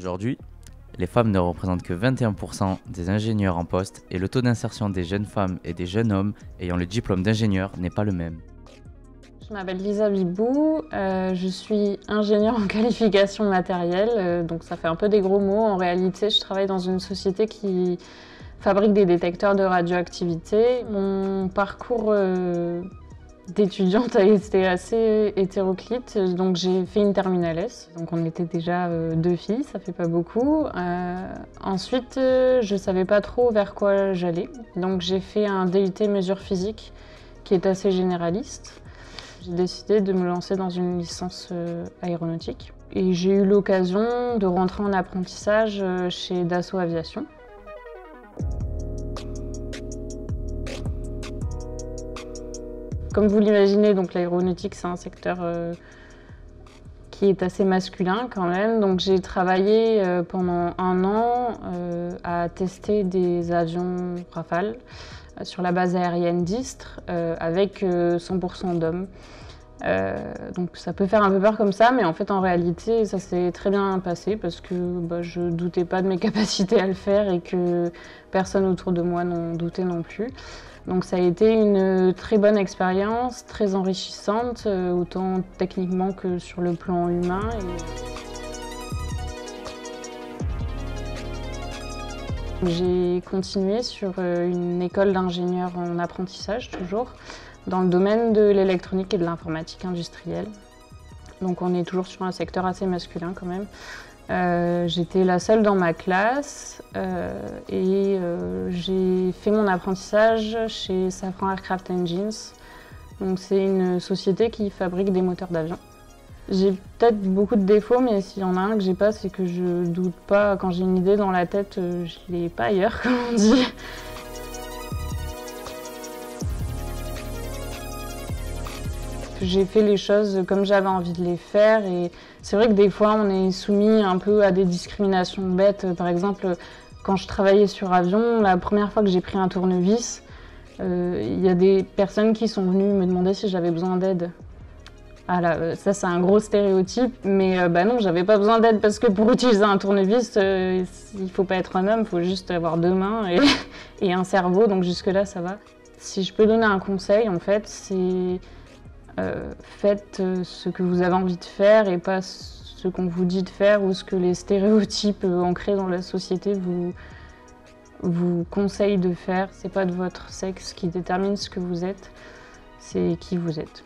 Aujourd'hui, les femmes ne représentent que 21% des ingénieurs en poste et le taux d'insertion des jeunes femmes et des jeunes hommes ayant le diplôme d'ingénieur n'est pas le même. Je m'appelle Lisa Bibou, je suis ingénieure en qualification matérielle, donc ça fait un peu des gros mots. En réalité, je travaille dans une société qui fabrique des détecteurs de radioactivité. Mon parcours d'étudiante a été assez hétéroclite, donc j'ai fait une terminale S, donc on était déjà 2 filles, ça fait pas beaucoup. Ensuite, je savais pas trop vers quoi j'allais, donc j'ai fait un DUT mesures physiques qui est assez généraliste. J'ai décidé de me lancer dans une licence aéronautique et j'ai eu l'occasion de rentrer en apprentissage chez Dassault Aviation. Comme vous l'imaginez, donc l'aéronautique, c'est un secteur qui est assez masculin quand même. Donc j'ai travaillé pendant 1 an à tester des avions Rafale sur la base aérienne d'Istres avec 100% d'hommes. Donc ça peut faire un peu peur comme ça, mais en fait en réalité ça s'est très bien passé parce que je doutais pas de mes capacités à le faire et que personne autour de moi n'en doutait non plus. Donc ça a été une très bonne expérience, très enrichissante, autant techniquement que sur le plan humain. J'ai continué sur une école d'ingénieur en apprentissage toujours, dans le domaine de l'électronique et de l'informatique industrielle. Donc on est toujours sur un secteur assez masculin quand même. J'étais la seule dans ma classe et j'ai fait mon apprentissage chez Safran Aircraft Engines. Donc c'est une société qui fabrique des moteurs d'avion. J'ai peut-être beaucoup de défauts, mais s'il y en a un que j'ai pas, c'est que je doute pas. Quand j'ai une idée dans la tête, je l'ai pas ailleurs, comme on dit. J'ai fait les choses comme j'avais envie de les faire et c'est vrai que des fois on est soumis un peu à des discriminations bêtes. Par exemple, quand je travaillais sur avion, la première fois que j'ai pris un tournevis, il y a des personnes qui sont venues me demander si j'avais besoin d'aide. Ah là, ça c'est un gros stéréotype, mais non, j'avais pas besoin d'aide parce que pour utiliser un tournevis, il faut pas être un homme, il faut juste avoir 2 mains et un cerveau, donc jusque là ça va. Si je peux donner un conseil, en fait, c'est faites ce que vous avez envie de faire et pas ce qu'on vous dit de faire ou ce que les stéréotypes ancrés dans la société vous conseillent de faire. C'est pas de votre sexe qui détermine ce que vous êtes, c'est qui vous êtes.